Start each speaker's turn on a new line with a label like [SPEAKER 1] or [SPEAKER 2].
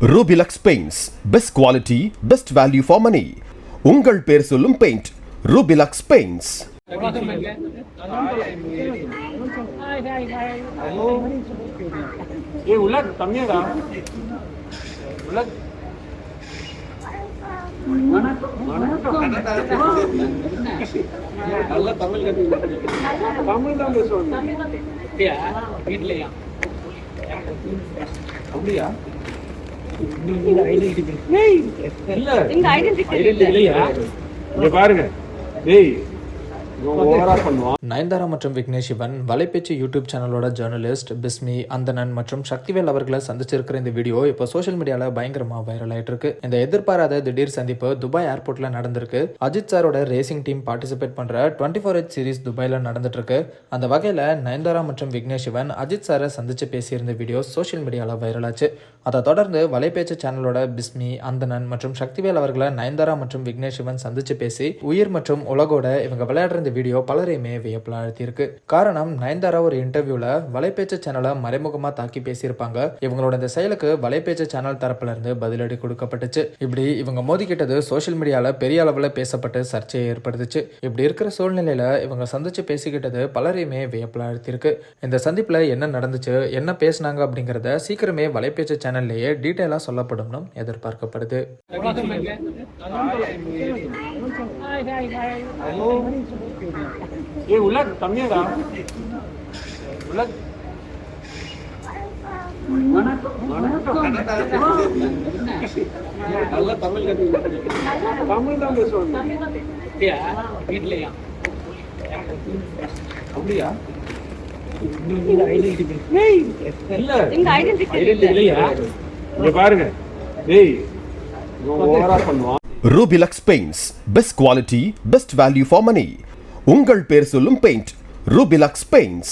[SPEAKER 1] Rubilux Paints, best quality, best value for money. உங்கள் பேர் சொல்லும் பெயிண்ட் Rubilux Paints.
[SPEAKER 2] ஏய் உலக் கம்மியாடா உலக் நல்ல தமிழ் தமிழ் தான் பேசுவாங்க வீட்லயா அப்படியா பாருங்க
[SPEAKER 3] நயன்தாரா மற்றும் விக்னேஷ் சிவன் வலைப்பேச்சு யூடியூப் சேனலோட ஜேர்னலிஸ்ட் பிஸ்மி அந்தனன் மற்றும் சக்திவேல் அவர்களை சந்திச்சிருக்கிற இந்த வீடியோ இப்போ சோஷியல் மீடியால பயங்கரமா வைரல் ஆயிட்டு இருக்கு. இந்த எதிர்பாராத திடீர் சந்திப்பு துபாய் ஏர்போர்ட்ல நடந்திருக்கு. அஜித் சாரோட ரேசிங் டீம் பார்ட்டிசிபேட் பண்ற 24H சீரிஸ் துபாயில நடந்துட்டு இருக்கு. அந்த வகையில நயன்தாரா மற்றும் விக்னேஷ் சிவன் அஜித் சாரை சந்திச்சு பேசியிருந்த வீடியோ சோஷியல் மீடியால வைரல் ஆச்சு. அதை தொடர்ந்து வலைப்பேச்சு சேனலோட பிஸ்மி அந்தனன் மற்றும் சக்திவேல் அவர்களை நயன்தாரா மற்றும் விக்னேஷ் சிவன் சந்திச்சு பேசி உயிர் மற்றும் உலகோட இவங்க விளையாடுற இந்த வீடியோ பலரையுமே வியப்பில் ஆழ்த்தியிருக்கு. காரணம், நயன்தாரா ஒரு இன்டர்வியூல வலைப்பேச்சு சேனலை மறைமுகமா தாக்கி பேசியிருப்பாங்க. இவங்களோட இந்த செயலுக்கு வலைப்பேச்சு சேனல் தரப்புல இருந்து பதிலடி கொடுக்கப்பட்டுச்சு. இப்படி இவங்க மோதிக்கிட்டது சோசியல் மீடியால பெரிய அளவுல பேசப்பட்டு சர்ச்சையை ஏற்படுத்துச்சு. இப்படி இருக்கிற சூழ்நிலையில இவங்க சந்திச்சு பேசிக்கிட்டது பலரையுமே வியப்பில் ஆழ்த்தியிருக்கு. இந்த சந்திப்புல என்ன நடந்துச்சு, என்ன பேசினாங்க அப்படிங்கறத சீக்கிரமே வலைப்பேச்சு சேனல்லையே டீட்டெயிலா சொல்லப்படும்னு எதிர்பார்க்கப்படுது.
[SPEAKER 2] ஏய் உலக் கம்மியாடா உலக் நல்ல தமிழ் தமிழ் தான் பேசுவாங்க வீட்லயா அப்படியா பாருங்க
[SPEAKER 1] Rubilux Paints, best quality, best value for money. உங்கள் பேர் சொல்லும் பெயிண்ட் Rubilux Paints.